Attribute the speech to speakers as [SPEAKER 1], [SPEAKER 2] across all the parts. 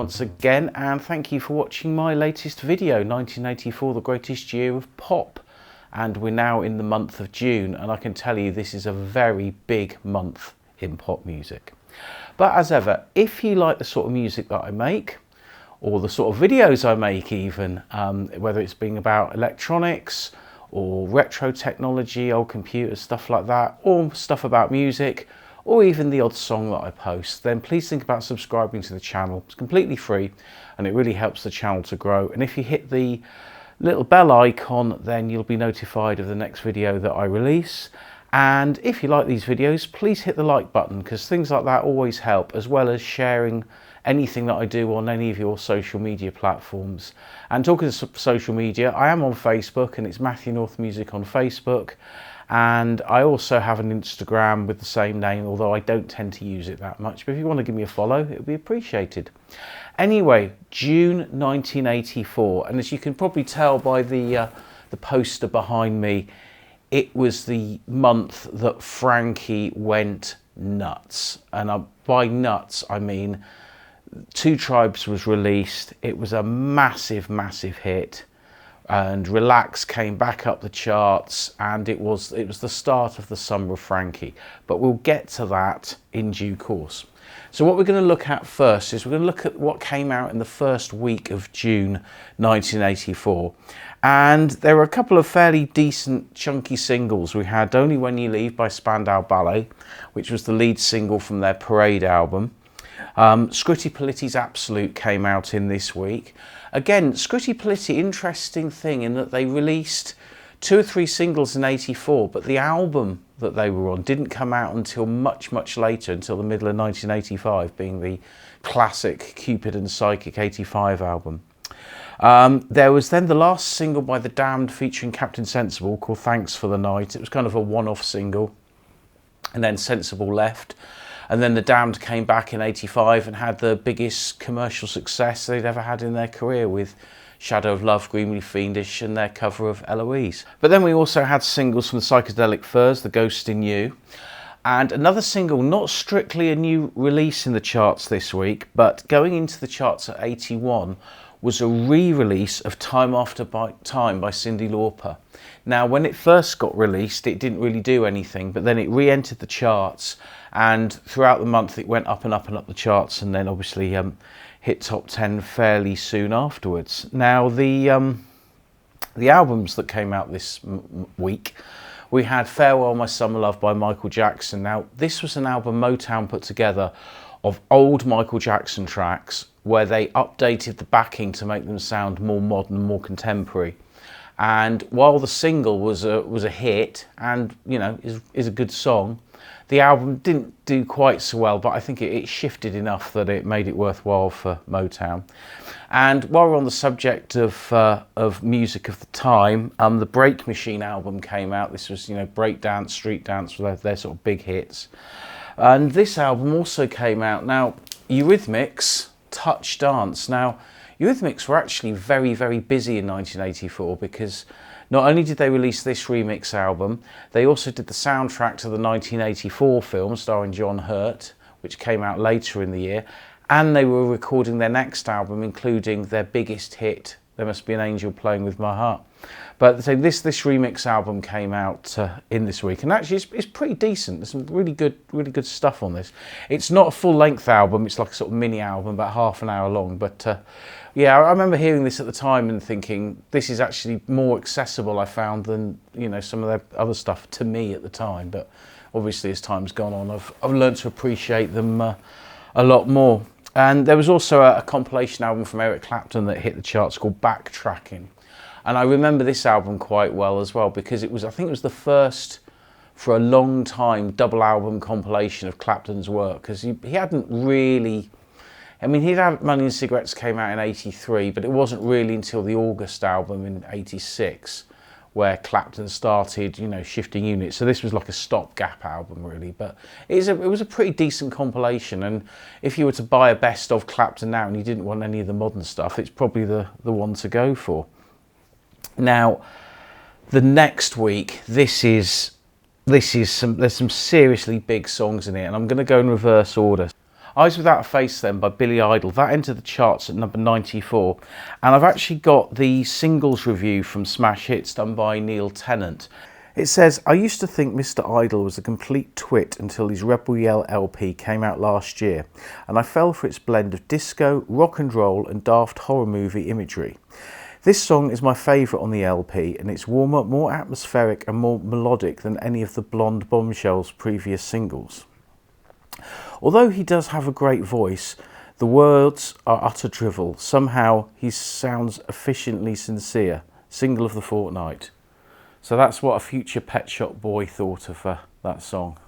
[SPEAKER 1] once again, and thank you for watching my latest video, 1984, the greatest year of pop. And we're now in the month of June, and I can tell you this is a very big month in pop music. But as ever, if you like the sort of music that I make, or the sort of videos I make even, whether it's being about electronics, or retro technology, old computers, stuff like that, or stuff about music, or even the odd song that I post, then please think about subscribing to the channel. It's completely free and it really helps the channel to grow. And if you hit the little bell icon, then you'll be notified of the next video that I release. And if you like these videos, please hit the like button, because things like that always help, as well as sharing anything that I do on any of your social media platforms. And talking to social media, I am on Facebook, and it's Matthewnorthmusic on Facebook. And I also have an Instagram with the same name, although I don't tend to use it that much. But if you want to give me a follow, it would be appreciated. Anyway, June 1984, and as you can probably tell by the poster behind me, it was the month that Frankie went nuts. And by nuts, I mean Two Tribes was released. It was a massive, massive hit. And Relax came back up the charts, and it was the start of the summer of Frankie. But we'll get to that in due course. So what we're going to look at first is we're going to look at what came out in the first week of June 1984. And there were a couple of fairly decent chunky singles. We had Only When You Leave by Spandau Ballet, which was the lead single from their Parade album. Scritti Politi's Absolute came out in this week. Again, Scritti Politti, interesting thing in that they released 2 or 3 singles in '84, but the album that they were on didn't come out until much, much later, until the middle of 1985, being the classic Cupid and Psychic '85 album. There was then the last single by The Damned featuring Captain Sensible called Thanks for the Night. It was kind of a one-off single, and then Sensible left. And then The Damned came back in '85 and had the biggest commercial success they'd ever had in their career with Shadow of Love, Greenly Fiendish, and their cover of Eloise. But then we also had singles from the Psychedelic Furs, The Ghost in You, and another single, not strictly a new release in the charts this week, but going into the charts at 81, was a re-release of Time After Time by Cyndi Lauper. Now, when it first got released, it didn't really do anything, but then it re-entered the charts, and throughout the month it went up and up and up the charts, and then obviously hit top 10 fairly soon afterwards. Now, the albums that came out this week, we had Farewell My Summer Love by Michael Jackson. Now, this was an album Motown put together of old Michael Jackson tracks, where they updated the backing to make them sound more modern, more contemporary. And while the single was a hit, and you know is a good song, the album didn't do quite so well. But I think it shifted enough that it made it worthwhile for Motown. And while we're on the subject of music of the time, the Break Machine album came out. This was breakdance, street dance, were their sort of big hits. And this album also came out. Now, Eurythmics, Touch Dance. Now, Eurythmics were actually very, very busy in 1984, because not only did they release this remix album, they also did the soundtrack to the 1984 film starring John Hurt, which came out later in the year, and they were recording their next album, including their biggest hit, There Must Be an Angel Playing With My Heart. But so this remix album came out in this week, and actually it's pretty decent. There's some really good stuff on this. It's not a full-length album. It's like a sort of mini album, about half an hour long. But yeah, I remember hearing this at the time and thinking this is actually more accessible, I found, than some of their other stuff to me at the time. But obviously, as time's gone on, I've learned to appreciate them a lot more. And there was also a compilation album from Eric Clapton that hit the charts called Backtracking. And I remember this album quite well as well, because I think it was the first for a long time double album compilation of Clapton's work, because he hadn't really, he'd had Money and Cigarettes came out in '83, but it wasn't really until the August album in '86 where Clapton started, shifting units. So this was like a stopgap album, really. But it was a pretty decent compilation. And if you were to buy a best of Clapton now and you didn't want any of the modern stuff, it's probably the one to go for. Now, the next week, there's some seriously big songs in it, and I'm going to go in reverse order. Eyes Without a Face then by Billy Idol, that entered the charts at number 94, and I've actually got the singles review from Smash Hits done by Neil Tennant. It says, I used to think Mr. Idol was a complete twit until his Rebel Yell LP came out last year, and I fell for its blend of disco, rock and roll and daft horror movie imagery. This song is my favourite on the LP, and it's warmer, more atmospheric and more melodic than any of the Blonde Bombshell's previous singles. Although he does have a great voice, the words are utter drivel. Somehow he sounds efficiently sincere. Single of the fortnight. So that's what a future Pet Shop Boy thought of that song.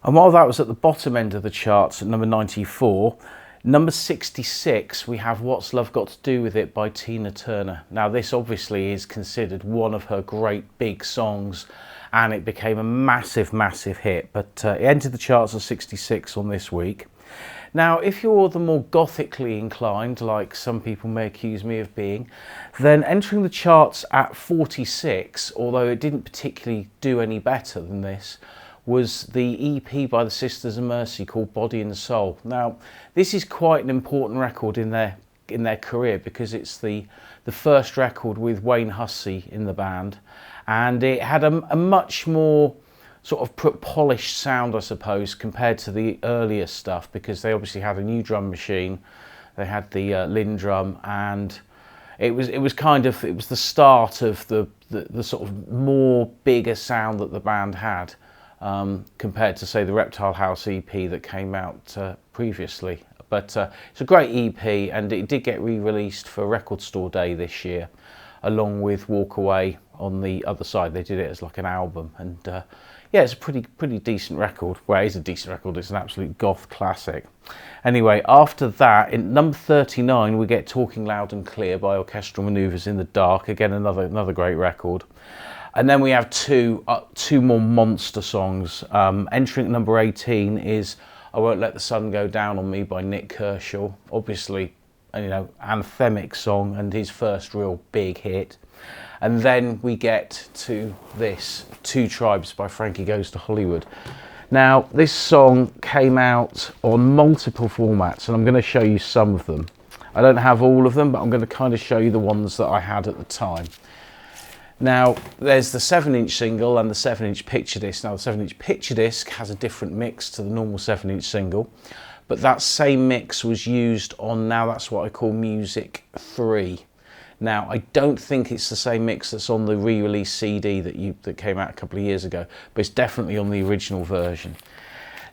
[SPEAKER 1] And while that was at the bottom end of the charts at number 94, number 66 we have What's Love Got to Do With It by Tina Turner. Now this obviously is considered one of her great big songs, and it became a massive hit, but it entered the charts at 66 on this week. Now if you're the more gothically inclined, like some people may accuse me of being, then entering the charts at 46, although it didn't particularly do any better than this, was the EP by the Sisters of Mercy called Body and Soul. Now this is quite an important record in their career, because it's the first record with Wayne Hussey in the band, and it had a much more sort of polished sound, I suppose, compared to the earlier stuff, because they obviously had a new drum machine, they had the Linn drum, and it was the start of the sort of more bigger sound that the band had, compared to, say, the Reptile House EP that came out previously. But it's a great EP, and it did get re-released for Record Store Day this year, along with Walk Away on the other side. They did it as like an album, and yeah, it's a pretty decent record. Well, it is a decent record, it's an absolute goth classic. Anyway, after that, in number 39, we get Talking Loud and Clear by Orchestral Manoeuvres in the Dark. Again, another great record. And then we have two more monster songs. Entering at number 18 is I Won't Let the Sun Go Down on Me by Nick Kershaw. Obviously, you know, anthemic song and his first real big hit. And then we get to this, Two Tribes by Frankie Goes to Hollywood. Now, this song came out on multiple formats, and I'm going to show you some of them. I don't have all of them, but I'm going to kind of show you the ones that I had at the time. Now, there's the 7-inch single and the 7-inch picture disc. Now, the 7-inch picture disc has a different mix to the normal 7-inch single, but that same mix was used on Now That's What I Call Music 3. Now, I don't think it's the same mix that's on the re-release CD that came out a couple of years ago, but it's definitely on the original version.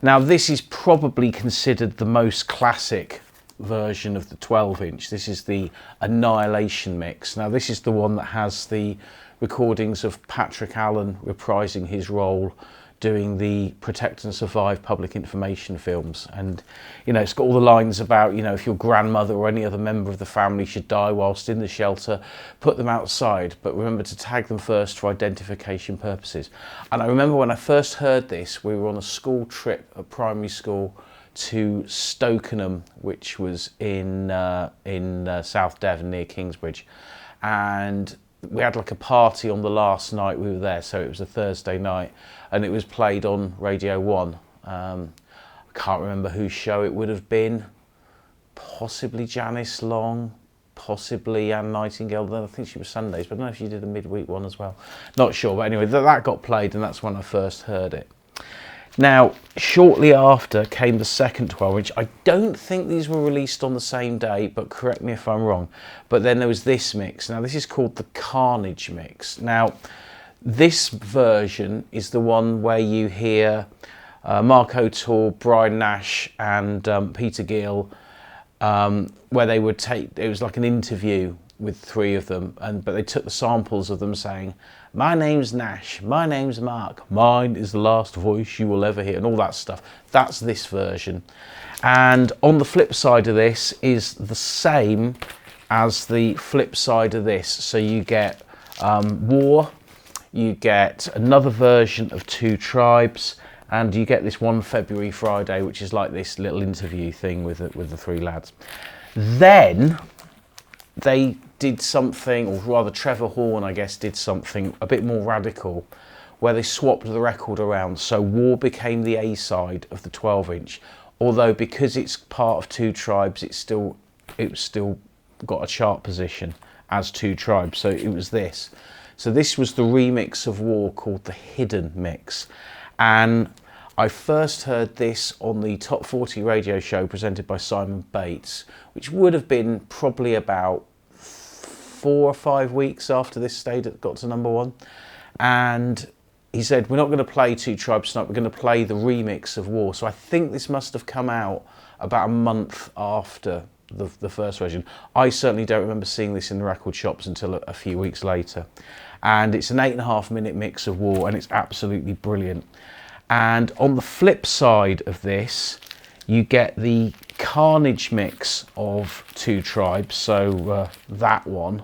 [SPEAKER 1] Now, this is probably considered the most classic version of the 12-inch. This is the Annihilation mix. Now, this is the one that has the recordings of Patrick Allen reprising his role doing the Protect and Survive public information films. And, you know, it's got all the lines about, you know, if your grandmother or any other member of the family should die whilst in the shelter, put them outside, but remember to tag them first for identification purposes. And I remember when I first heard this, we were on a school trip at primary school to Stokenham, which was in South Devon near Kingsbridge. And we had like a party on the last night we were there, so it was a Thursday night, and it was played on Radio 1. I can't remember whose show it would have been, possibly Janice Long, possibly Anne Nightingale. I think she was Sundays, but I don't know if she did a midweek one as well. Not sure, but anyway, that got played, and that's when I first heard it. Now, shortly after came the second 12-inch. I don't think these were released on the same day, but correct me if I'm wrong. But then there was this mix. Now, this is called the Carnage mix. Now, this version is the one where you hear Mark O'Toole, Brian Nash and Peter Gill, where they would take, it was like an interview with three of them, but they took the samples of them saying, "My name's Nash, my name's Mark, mine is the last voice you will ever hear," and all that stuff. That's this version. And on the flip side of this is the same as the flip side of this. So you get War, you get another version of Two Tribes, and you get this One February Friday, which is like this little interview thing with the three lads. Then they did something, or rather Trevor Horn, I guess, did something a bit more radical, where they swapped the record around. So War became the A-side of the 12-inch. although because it's part of Two Tribes, it's still got a chart position as Two Tribes. So it was this. So this was the remix of War called the Hidden Mix, and I first heard this on the Top 40 radio show presented by Simon Bates, which would have been probably about 4 or 5 weeks after this got to #1. And he said, we're not going to play Two Tribes tonight, we're going to play the remix of War. So I think this must have come out about a month after the first version. I certainly don't remember seeing this in the record shops until a few weeks later. And it's an 8.5-minute mix of War, and it's absolutely brilliant. And on the flip side of this, you get the Carnage mix of Two Tribes, so that one.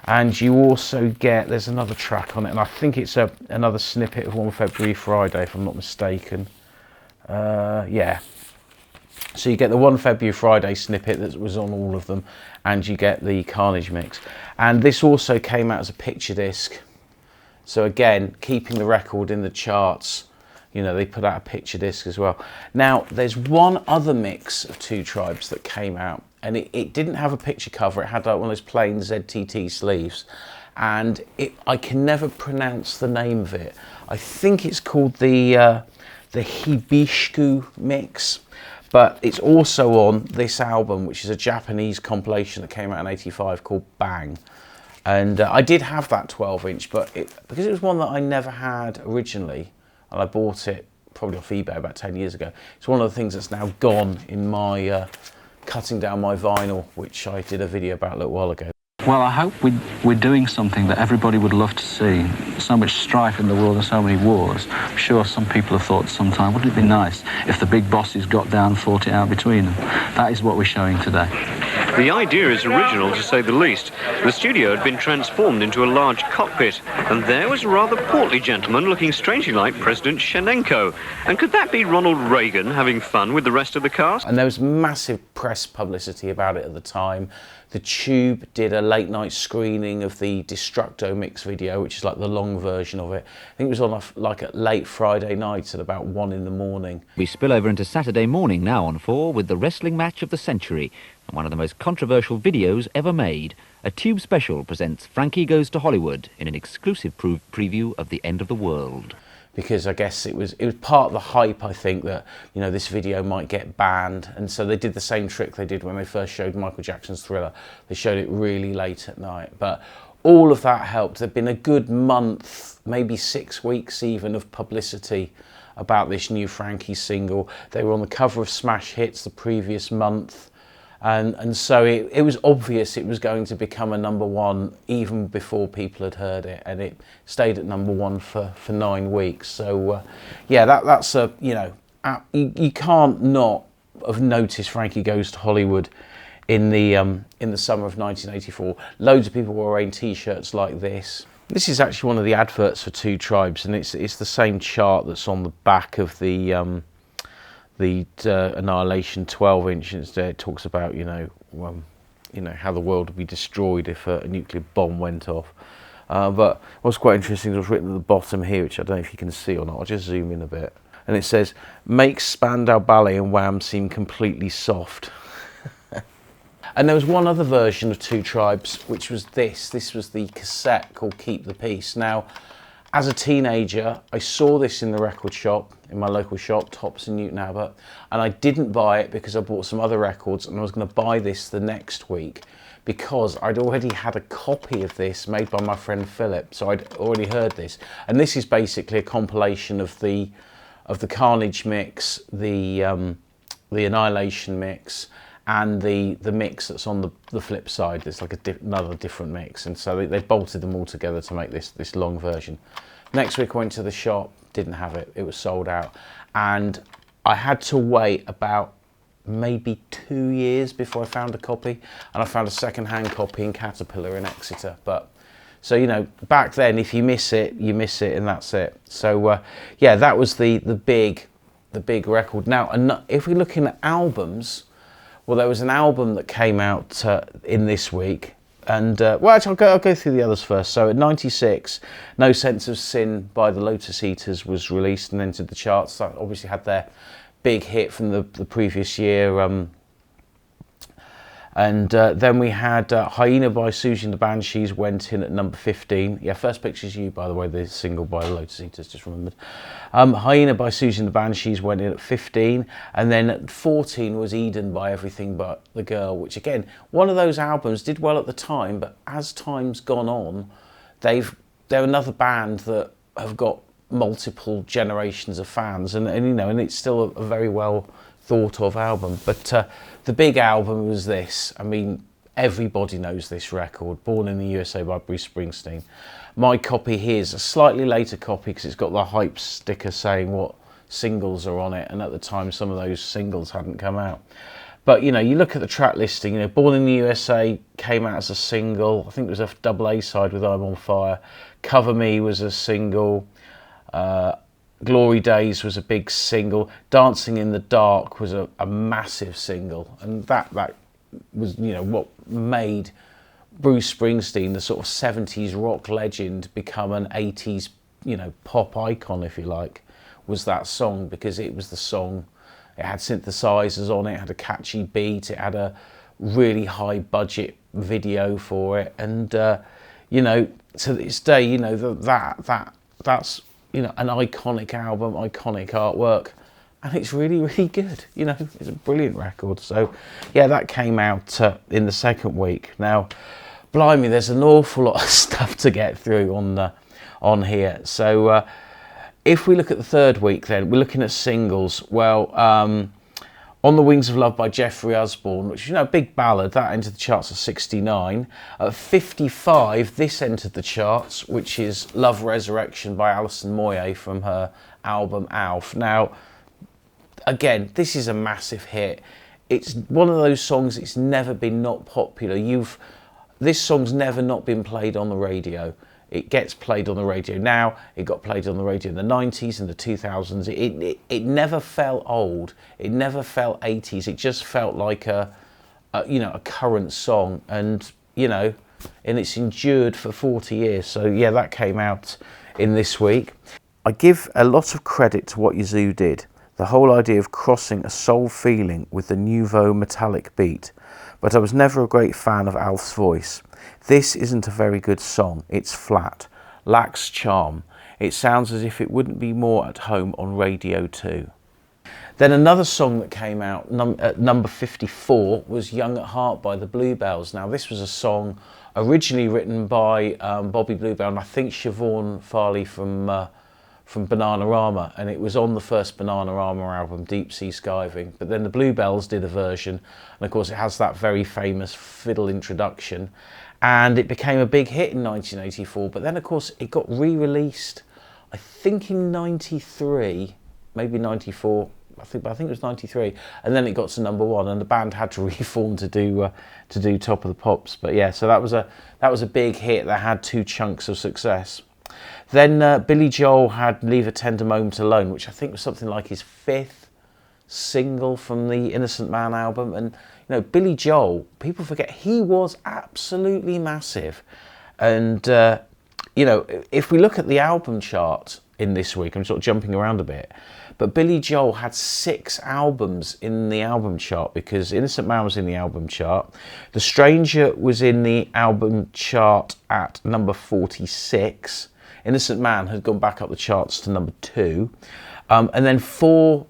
[SPEAKER 1] And you also get, there's another track on it, and I think it's another snippet of 1 February Friday, if I'm not mistaken. Yeah. So you get the 1 February Friday snippet that was on all of them, and you get the Carnage mix. And this also came out as a picture disc. So again, keeping the record in the charts. You know, they put out a picture disc as well. Now, there's one other mix of Two Tribes that came out, and it didn't have a picture cover. It had like one of those plain ZTT sleeves, and I can never pronounce the name of it. I think it's called the Hibisku mix, but it's also on this album, which is a Japanese compilation that came out in '85 called Bang. And I did have that 12-inch, but because it was one that I never had originally, and I bought it probably off eBay about 10 years ago. It's one of the things that's now gone in my cutting down my vinyl, which I did a video about a little while ago.
[SPEAKER 2] Well, I hope we're doing something that everybody would love to see. So much strife in the world and so many wars. I'm sure some people have thought sometime, wouldn't it be nice if the big bosses got down and fought it out between them? That is what we're showing today.
[SPEAKER 3] The idea is original, to say the least. The studio had been transformed into a large cockpit, and there was a rather portly gentleman looking strangely like President Shenenko. And could that be Ronald Reagan having fun with the rest of the cast?
[SPEAKER 1] And there was massive press publicity about it at the time. The Tube did a late-night screening of the Destructo mix video, which is like the long version of it. I think it was on like a late Friday night at about 1 in the morning.
[SPEAKER 4] We spill over into Saturday morning now on 4 with the wrestling match of the century, and one of the most controversial videos ever made. A Tube special presents Frankie Goes to Hollywood in an exclusive preview of the end of the world.
[SPEAKER 1] Because I guess it was part of the hype, I think, that, you know, this video might get banned. And so they did the same trick they did when they first showed Michael Jackson's Thriller. They showed it really late at night. But all of that helped. There'd been a good month, maybe 6 weeks even, of publicity about this new Frankie single. They were on the cover of Smash Hits the previous month. And so it was obvious it was going to become a #1 even before people had heard it, and it stayed at #1 for 9 weeks. So yeah, that's a, you know, you can't not have noticed Frankie Goes to Hollywood in the summer of 1984. Loads of people were wearing T-shirts like this. This is actually one of the adverts for Two Tribes, and it's the same chart that's on the back of the Annihilation 12-inch. It talks about, you know, how the world would be destroyed if a nuclear bomb went off. But what's quite interesting is what's written at the bottom here, which I don't know if you can see or not. I'll just zoom in a bit. And it says, "Makes Spandau Ballet and Wham seem completely soft." And there was one other version of Two Tribes, which was this. This was the cassette called Keep the Peace. Now, as a teenager, I saw this in the record shop, in my local shop, Tops in Newton Abbot, and I didn't buy it because I bought some other records, and I was going to buy this the next week because I'd already had a copy of this made by my friend Philip, so I'd already heard this. And this is basically a compilation of the Carnage mix, the Annihilation mix, and the mix that's on the flip side. There's like another different mix, and so they bolted them all together to make this long version. Next week I went to the shop, didn't have it, it was sold out, and I had to wait about maybe 2 years before I found a copy, and I found a second-hand copy in Caterpillar in Exeter. But so, you know, back then, if you miss it, you miss it, and that's it. So yeah, that was the big record. Now, if we're looking at albums, well, there was an album that came out in this week, and well, actually, I'll go through the others first. So, at '96, "No Sense of Sin" by the Lotus Eaters was released and entered the charts. That obviously had their big hit from the previous year. And then we had Hyena by Susie and the Banshees went in at number 15. Yeah, First Picture's You, by the way, the single by the Lotus Eaters, just remembered. Hyena by Susie and the Banshees went in at 15. And then at 14 was Eden by Everything But the Girl, which again, one of those albums did well at the time, but as time's gone on, they're another band that have got multiple generations of fans, and you know, and it's still a very well thought of album. But the big album was this. I mean, everybody knows this record, Born in the USA by Bruce Springsteen. My copy here is a slightly later copy because it's got the hype sticker saying what singles are on it, and at the time some of those singles hadn't come out. But you know, you look at the track listing, you know, Born in the USA came out as a single. I think it was a double A side with I'm on Fire. Cover Me was a single. Glory Days was a big single. Dancing in the Dark was a massive single, and that was, you know, what made Bruce Springsteen, the sort of 70s rock legend, become an 80s, you know, pop icon, if you like, was that song, because it was the song. It had synthesizers on it, it had a catchy beat, it had a really high budget video for it, and you know, to this day, you know, that's, you know, an iconic album, iconic artwork, and it's really, really good. You know, it's a brilliant record. So yeah, that came out in the second week. Now, blimey, there's an awful lot of stuff to get through on here. So if we look at the third week, then we're looking at singles. Well, On the Wings of Love by Jeffrey Osborne, which, you know, a big ballad, that entered the charts at 69. At 55, this entered the charts, which is Love Resurrection by Alison Moyet from her album Alf. Now, again, this is a massive hit. It's one of those songs, it's never been not popular. This song's never not been played on the radio. It gets played on the radio now. It got played on the radio in the 90s and the 2000s. It never felt old. It never felt 80s. It just felt like a you know, a current song, and you know, and it's endured for 40 years. So yeah, that came out in this week. I give a lot of credit to what Yazoo did. The whole idea of crossing a soul feeling with the nouveau metallic beat. But I was never a great fan of Alf's voice. This isn't a very good song. It's flat, lacks charm. It sounds as if it wouldn't be more at home on Radio 2. Then another song that came out at number 54 was Young at Heart by the Bluebells. Now, this was a song originally written by Bobby Bluebell and I think Siobhan Farley from Bananarama, and it was on the first Bananarama album, Deep Sea Skiving. But then the Bluebells did a version, and of course it has that very famous fiddle introduction, and it became a big hit in 1984. But then of course it got re-released, I think in 93, maybe 94, I think it was 93, and then it got to number one, and the band had to reform to do Top of the Pops. But yeah, so that was a big hit that had two chunks of success. Then Billy Joel had Leave a Tender Moment Alone, which I think was something like his fifth single from the Innocent Man album. And you know, Billy Joel, people forget, he was absolutely massive. And you know, if we look at the album chart in this week, I'm sort of jumping around a bit, but Billy Joel had 6 albums in the album chart, because Innocent Man was in the album chart. The Stranger was in the album chart at number 46. Innocent Man had gone back up the charts to number 2. And then 4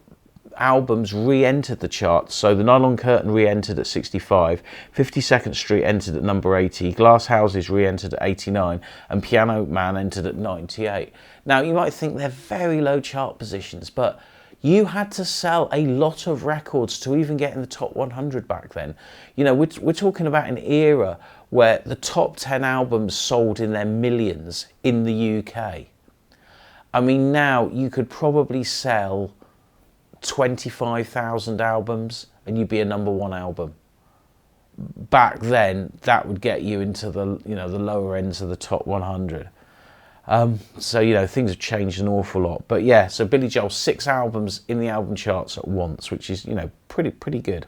[SPEAKER 1] albums re-entered the charts. So The Nylon Curtain re-entered at 65, 52nd Street entered at number 80, Glass Houses re-entered at 89, and Piano Man entered at 98. Now, you might think they're very low chart positions, but you had to sell a lot of records to even get in the top 100 back then. You know, we're talking about an era where the top 10 albums sold in their millions in the UK. I mean, now you could probably sell 25,000 albums and you'd be a number 1 album. Back then, that would get you into the, you know, the lower ends of the top 100. So, you know, things have changed an awful lot. But yeah, so Billy Joel, 6 albums in the album charts at once, which is, you know, pretty good.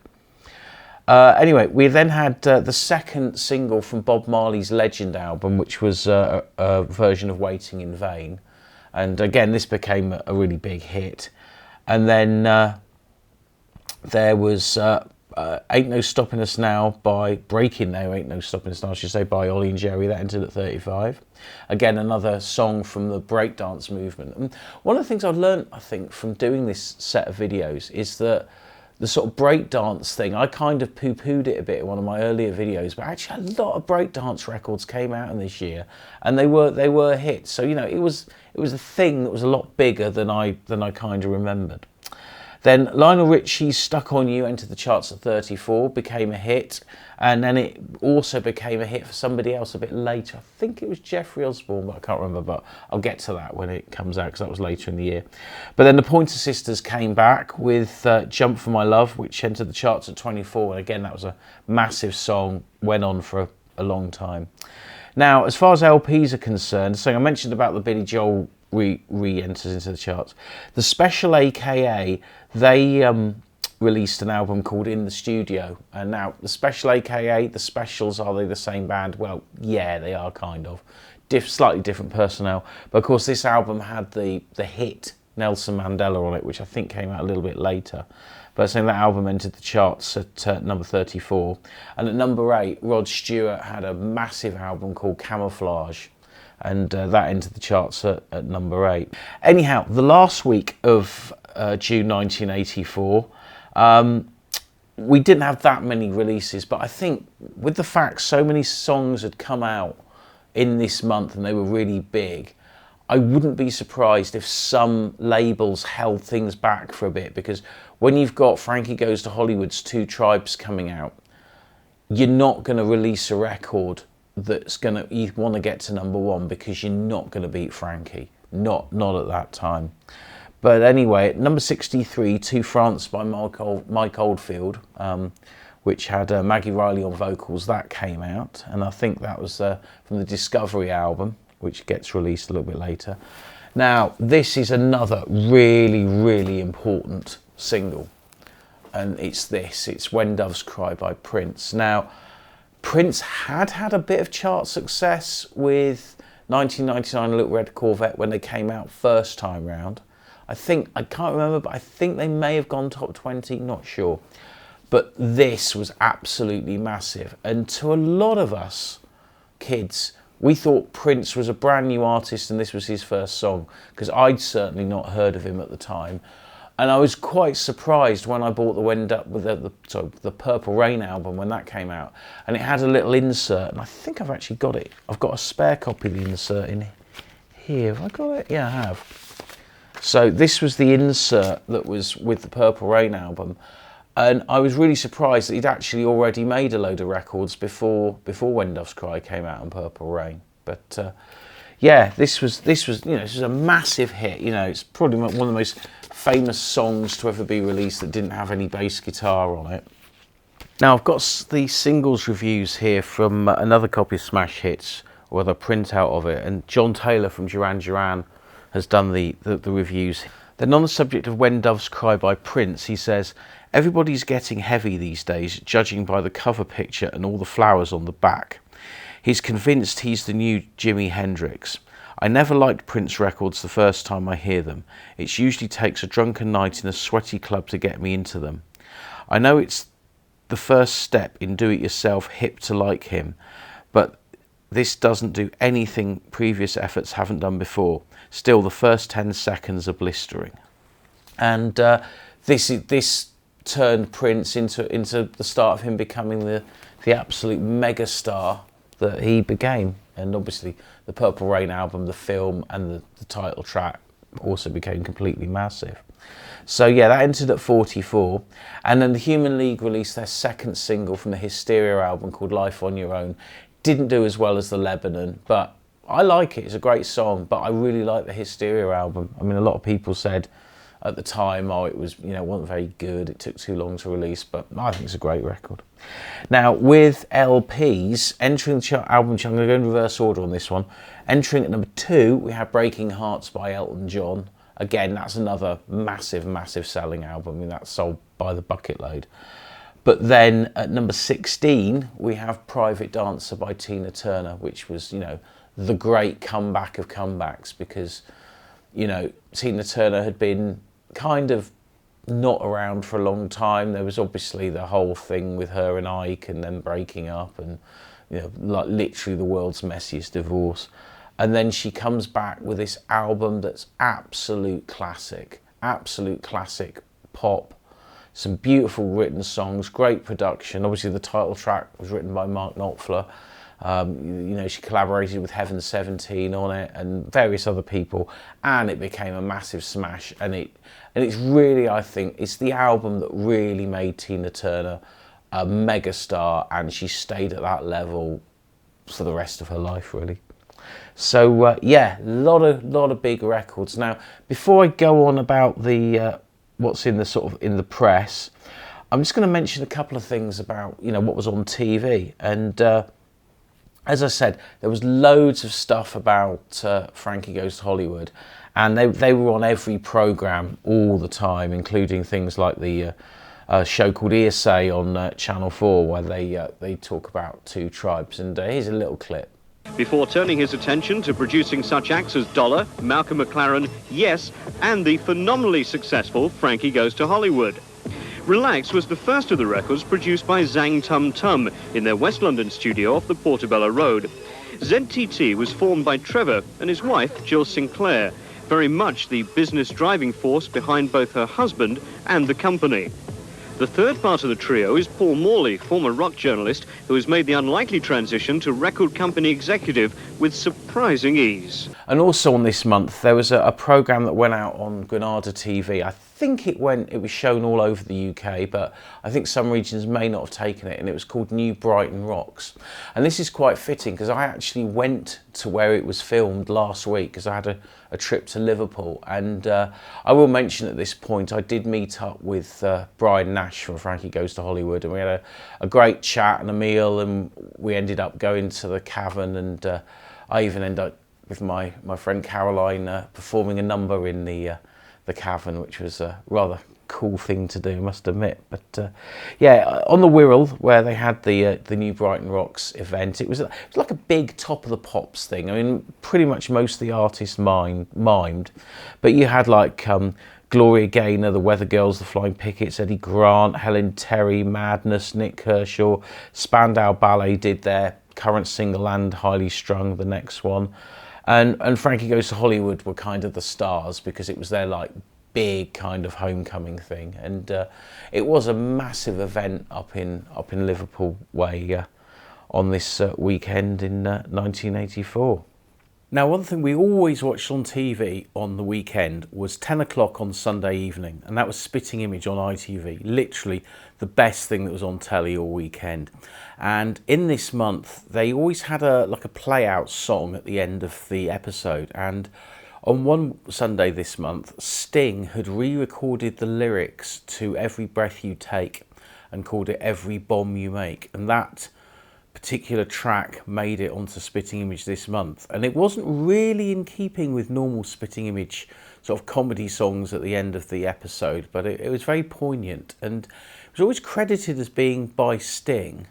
[SPEAKER 1] Anyway, we then had the second single from Bob Marley's Legend album, which was a version of Waiting in Vain. And again, this became a really big hit. And then There was Ain't No Stopping Us Now by Breaking Now, Ain't No Stopping Us Now, I should say, by Ollie and Jerry. That entered at 35. Again, another song from the breakdance movement. And one of the things I've learned, I think, from doing this set of videos is that the sort of breakdance thing, I kind of poo-pooed it a bit in one of my earlier videos, but actually a lot of breakdance records came out in this year, and they were hits. So, you know, it was a thing that was a lot bigger than I kind of remembered. Then Lionel Richie's Stuck On You entered the charts at 34, became a hit, and then it also became a hit for somebody else a bit later. I think it was Jeffrey Osborne, but I can't remember, but I'll get to that when it comes out because that was later in the year. But then the Pointer Sisters came back with Jump For My Love, which entered the charts at 24, and again that was a massive song, went on for a long time. Now, as far as LPs are concerned, so I mentioned about the Billy Joel re-enters into the charts. The Special AKA, they released an album called In the Studio, and now the Special AKA, the Specials, are they the same band? Well, yeah, they are kind of. Slightly different personnel, but of course this album had the hit Nelson Mandela on it, which I think came out a little bit later. But saying that album entered the charts at number 34, and at number 8, Rod Stewart had a massive album called Camouflage, and that entered the charts at number 8. Anyhow, the last week of June 1984, we didn't have that many releases, but I think with the fact so many songs had come out in this month and they were really big, I wouldn't be surprised if some labels held things back for a bit, because when you've got Frankie Goes to Hollywood's Two Tribes coming out, you're not going to release a record that's going to, you want to get to number 1, because you're not going to beat Frankie. Not at that time. But anyway, at number 63, To France by Mike Oldfield, which had Maggie Riley on vocals, that came out. And I think that was from the Discovery album, which gets released a little bit later. Now, this is another really, really important single. And it's When Doves Cry by Prince. Now, Prince had a bit of chart success with 1999 Little Red Corvette when they came out first time round. I can't remember, but I think they may have gone top 20, not sure. But this was absolutely massive. And to a lot of us kids, we thought Prince was a brand new artist and this was his first song, because I'd certainly not heard of him at the time. And I was quite surprised when I bought the Purple Rain album when that came out, and it had a little insert, and I think I've actually got it. I've got a spare copy of the insert in here. Have I got it? Yeah, I have. So this was the insert that was with the Purple Rain album, and I was really surprised that he'd actually already made a load of records before When Doves Cry came out on Purple Rain. But yeah, this was a massive hit. You know, it's probably one of the most famous songs to ever be released that didn't have any bass guitar on it. Now I've got the singles reviews here from another copy of Smash Hits, or the printout of it, and John Taylor from Duran Duran has done the reviews. Then on the subject of When Doves Cry by Prince, he says, "Everybody's getting heavy these days, judging by the cover picture and all the flowers on the back. He's convinced he's the new Jimi Hendrix. I never liked Prince records the first time I hear them. It usually takes a drunken night in a sweaty club to get me into them. I know it's the first step in do-it-yourself hip to like him, but this doesn't do anything previous efforts haven't done before. Still, the first 10 seconds are blistering." And this turned Prince into the start of him becoming the absolute mega star that he became. And obviously the Purple Rain album, the film, and the title track also became completely massive. So yeah, that entered at 44. And then the Human League released their second single from the Hysteria album called Life on Your Own. Didn't do as well as the Lebanon, but I like it. It's a great song, but I really like the Hysteria album. I mean, a lot of people said at the time, oh, it was, wasn't very good, it took too long to release, but I think it's a great record. Now, with LPs, entering the album chart, I'm going to go in reverse order on this one. Entering at number 2, we have Breaking Hearts by Elton John. Again, that's another massive, massive selling album. I mean, that's sold by the bucket load. But then at number 16, we have Private Dancer by Tina Turner, which was, the great comeback of comebacks, because, Tina Turner had been kind of not around for a long time. There was obviously the whole thing with her and Ike and then breaking up, and like literally the world's messiest divorce. And then she comes back with this album that's absolute classic pop, some beautiful written songs, great production. Obviously the title track was written by Mark Knopfler. She collaborated with Heaven 17 on it and various other people, and it became a massive smash. And it's really, I think, it's the album that really made Tina Turner a megastar, and she stayed at that level for the rest of her life, really. So yeah, a lot of big records. Now, before I go on about the what's in the press, I'm just going to mention a couple of things about what was on TV. And as I said, there was loads of stuff about Frankie Goes to Hollywood, and they were on every programme all the time, including things like the show called Hearsay on Channel 4, where they talk about two tribes. And here's a little clip.
[SPEAKER 3] Before turning his attention to producing such acts as Dollar, Malcolm McLaren, Yes, and the phenomenally successful Frankie Goes to Hollywood. Relax was the first of the records produced by Zang Tum Tum in their West London studio off the Portobello Road. ZTT was formed by Trevor and his wife, Jill Sinclair, very much the business driving force behind both her husband and the company. The third part of the trio is Paul Morley, former rock journalist, who has made the unlikely transition to record company executive with surprising ease.
[SPEAKER 1] And also on this month, there was a programme that went out on Granada TV. I think it was shown all over the UK, but I think some regions may not have taken it, and it was called New Brighton Rocks. And this is quite fitting because I actually went to where it was filmed last week because I had a trip to Liverpool. And I will mention at this point, I did meet up with Brian Nash from Frankie Goes to Hollywood, and we had a great chat and a meal, and we ended up going to the Cavern, and I even ended up with my friend Caroline performing a number in the Cavern, which was a rather cool thing to do, I must admit. But yeah, on the Wirral, where they had the New Brighton Rocks event, it was like a big Top of the Pops thing. I mean, pretty much most of the artists mimed, but you had like Gloria Gaynor, the Weather Girls, the Flying Pickets, Eddie Grant, Helen Terry, Madness, Nick Kershaw, Spandau Ballet did their current single and Highly Strung, the next one. And Frankie Goes to Hollywood were kind of the stars because it was their like big kind of homecoming thing, and it was a massive event up in Liverpool way on this weekend in 1984. Now, one thing we always watched on TV on the weekend was 10 o'clock on Sunday evening, and that was Spitting Image on ITV, literally the best thing that was on telly all weekend. And in this month, they always had a play-out song at the end of the episode, and on one Sunday this month, Sting had re-recorded the lyrics to Every Breath You Take and called it Every Bomb You Make, and that particular track made it onto Spitting Image this month. And it wasn't really in keeping with normal Spitting Image sort of comedy songs at the end of the episode, but it was very poignant, and it was always credited as being by Sting.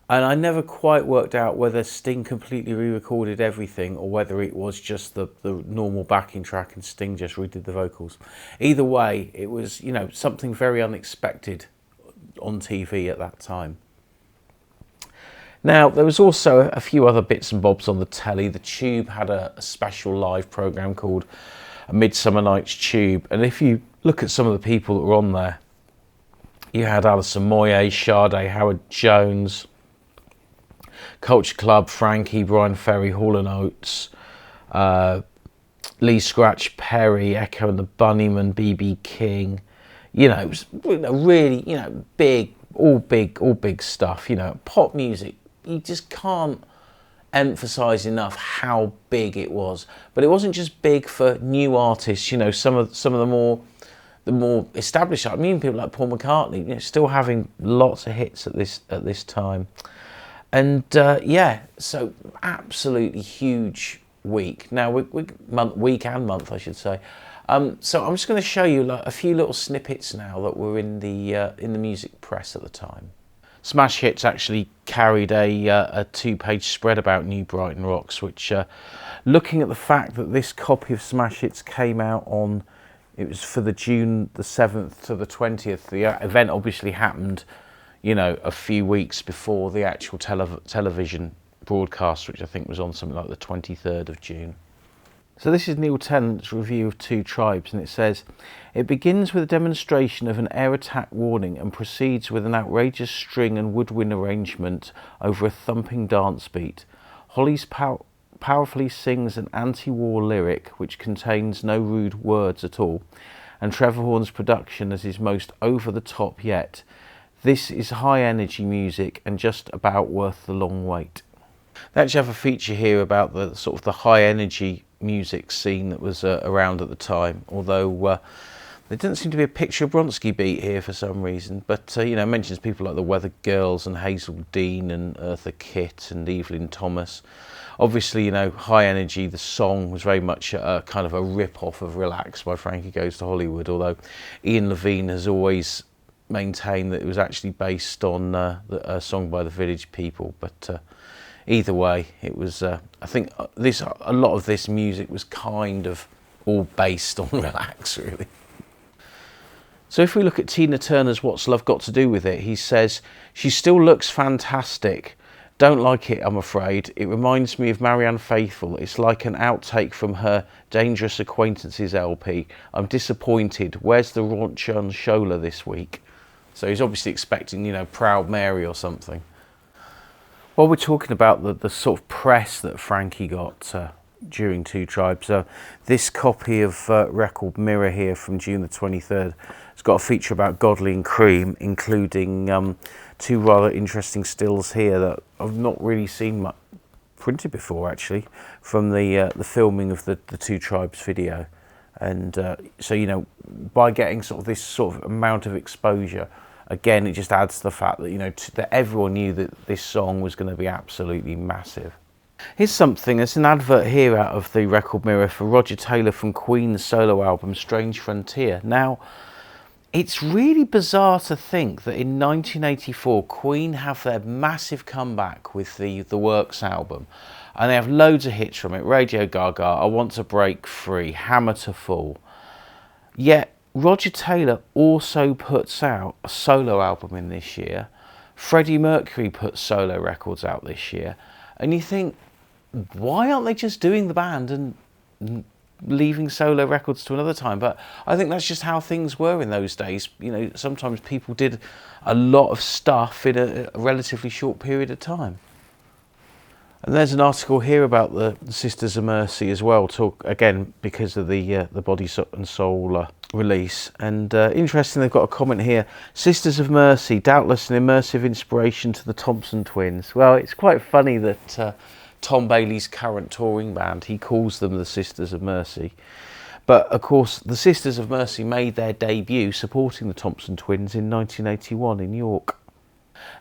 [SPEAKER 1] And I never quite worked out whether Sting completely re-recorded everything or whether it was just the normal backing track and Sting just redid the vocals. Either way, it was, something very unexpected on TV at that time. Now, there was also a few other bits and bobs on the telly. The Tube had a special live programme called A Midsummer Night's Tube. And if you look at some of the people that were on there, you had Alison Moyet, Sade, Howard Jones, Culture Club, Frankie, Brian Ferry, Hall & Oates, Lee Scratch Perry, Echo and the Bunnymen, B.B. King. It was really, big, all big stuff. Pop music, you just can't emphasize enough how big it was. But it wasn't just big for new artists. Some of the more established. I mean, people like Paul McCartney, still having lots of hits at this time. And yeah, so absolutely huge week. Now, week and month, I should say. So I'm just going to show you a few little snippets now that were in the music press at the time. Smash Hits actually carried a two-page spread about New Brighton Rocks, which, looking at the fact that this copy of Smash Hits came out It was for the June the 7th to the 20th. The event obviously happened, you know, a few weeks before the actual television broadcast, which I think was on something like the 23rd of June. So this is Neil Tennant's review of Two Tribes, and it says, it begins with a demonstration of an air attack warning and proceeds with an outrageous string and woodwind arrangement over a thumping dance beat. Holly's powerfully sings an anti-war lyric which contains no rude words at all, and Trevor Horn's production is his most over-the-top yet. This is high-energy music and just about worth the long wait. They actually have a feature here about the sort of the high-energy music scene that was around at the time, although there didn't seem to be a picture of Bronski beat here for some reason, but you know, it mentions people like the Weather Girls and Hazel Dean and Eartha Kitt and Evelyn Thomas. Obviously, you know, High Energy, the song, was very much a kind of a rip-off of Relax by Frankie Goes to Hollywood, although Ian Levine has always maintained that it was actually based on a song by the Village People, but either way, it was. I think a lot of this music was kind of all based on Relax, really. So if we look at Tina Turner's What's Love Got to Do with It, he says, she still looks fantastic. Don't like it, I'm afraid. It reminds me of Marianne Faithfull. It's like an outtake from her Dangerous Acquaintances LP. I'm disappointed. Where's the Raunch on Shola this week? So he's obviously expecting, you know, Proud Mary or something. While we're talking about the sort of press that Frankie got during Two Tribes, this copy of Record Mirror here from June the 23rd has got a feature about Godley and Cream, including two rather interesting stills here that I've not really seen much printed before, actually, from the filming of the Two Tribes video. And so, you know, by getting sort of this sort of amount of exposure, again, it just adds to the fact that, you know, that everyone knew that this song was going to be absolutely massive. Here's something, there's an advert here out of the Record Mirror for Roger Taylor from Queen's solo album Strange Frontier. Now, it's really bizarre to think that in 1984, Queen have their massive comeback with the Works album, and they have loads of hits from it: Radio Gaga, I Want to Break Free, Hammer to Fall. Yet, Roger Taylor also puts out a solo album in this year. Freddie Mercury puts solo records out this year. And you think, why aren't they just doing the band and leaving solo records to another time? But I think that's just how things were in those days. You know, sometimes people did a lot of stuff in a relatively short period of time. And there's an article here about the Sisters of Mercy as well, again because of the Body and Soul release. And interesting, they've got a comment here: Sisters of Mercy, doubtless an immersive inspiration to the Thompson Twins. Well, it's quite funny that Tom Bailey's current touring band, he calls them the Sisters of Mercy. But of course, the Sisters of Mercy made their debut supporting the Thompson Twins in 1981 in York.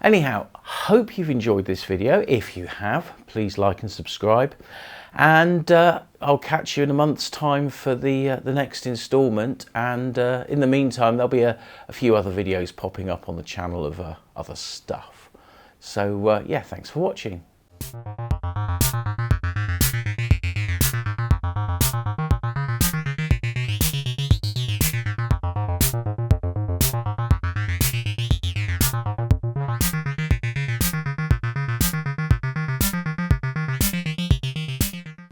[SPEAKER 1] Anyhow, hope you've enjoyed this video. If you have, please like and subscribe. And I'll catch you in a month's time for the next instalment. And in the meantime, there'll be a few other videos popping up on the channel of other stuff. So yeah, thanks for watching.